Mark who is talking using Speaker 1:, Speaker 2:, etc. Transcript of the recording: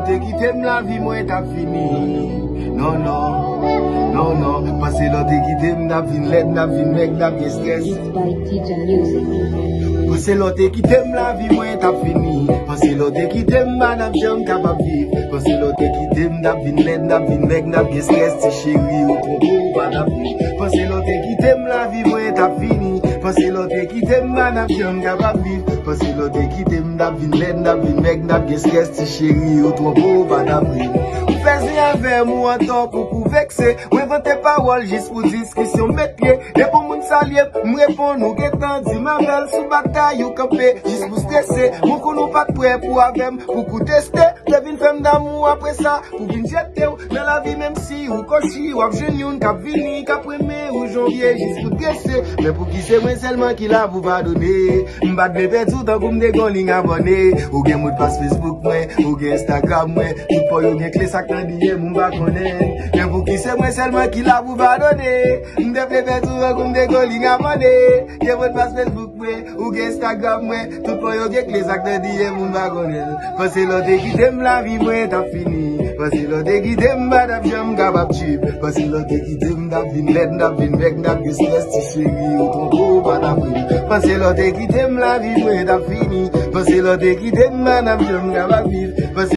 Speaker 1: l'autre qui t'aime la vie, moi t'as fini. Non, non, non, non. Parce que l'autre qui t'aime la vie, n'a vie, mec, n'a vie, stress. Parce que l'autre qui t'aime la vie, moi t'as fini. Parce que l'autre qui t'aime, madame, j'aime capable vivre. Parce que l'autre qui t'aime, n'a vie, mec, n'a vie, stress, t'es chéri, ou trop beau, pas la vie. Parce que l'autre qui t'aime la vie, moi t'as fini. Parce que l'autre qui t'aime, madame, j'aime capable vivre. Parce que l'autre qui t'aime, n'a vie, mec, n'a vie, stress, t'es chéri, ou trop beau, pas la vie. Faisez avec moi un temps pour vous vexer. M'invente paroles juste pour discussion métier. Et pour moun salier, m'répond nous qu'étant dit ma belle sous bataille ou campé. Juste pour stresser. Mon coup nous pas prêt pour avec pour vous tester. Devine femme d'amour après ça. Pour venir jeter dans la vie même si ou cochi ou abjeune cap vini cap premier ou janvier juste pour dresser. Mais pour qui c'est moi seulement qui la vous va donner. M'bat bébé tout temps comme des gonling abonnés. Ou gen mot passe Facebook moi, ou gen Instagram moi. Tout pour yo gen clé ça diye moun ba konen. Men pou ki se mwen selman ki la pou va donne. Mde plepe tout an koum de goling abone. Gen vot pas Facebook mwen, ou gen Instagram mwen. Tout pou yo gen kle sak te diye moun ba konen. Pase lote ki tem la vi mwen ta fini. Pase lote ki tem badap jam kabab chip. Pase lote ki tem dap vin let, dap vin mek, dap ge stress ti chéri ou ton kou badap vin. Pase lote ki tem la vi mwen ta fini. Pase lote ki tem badap jam kabab chip.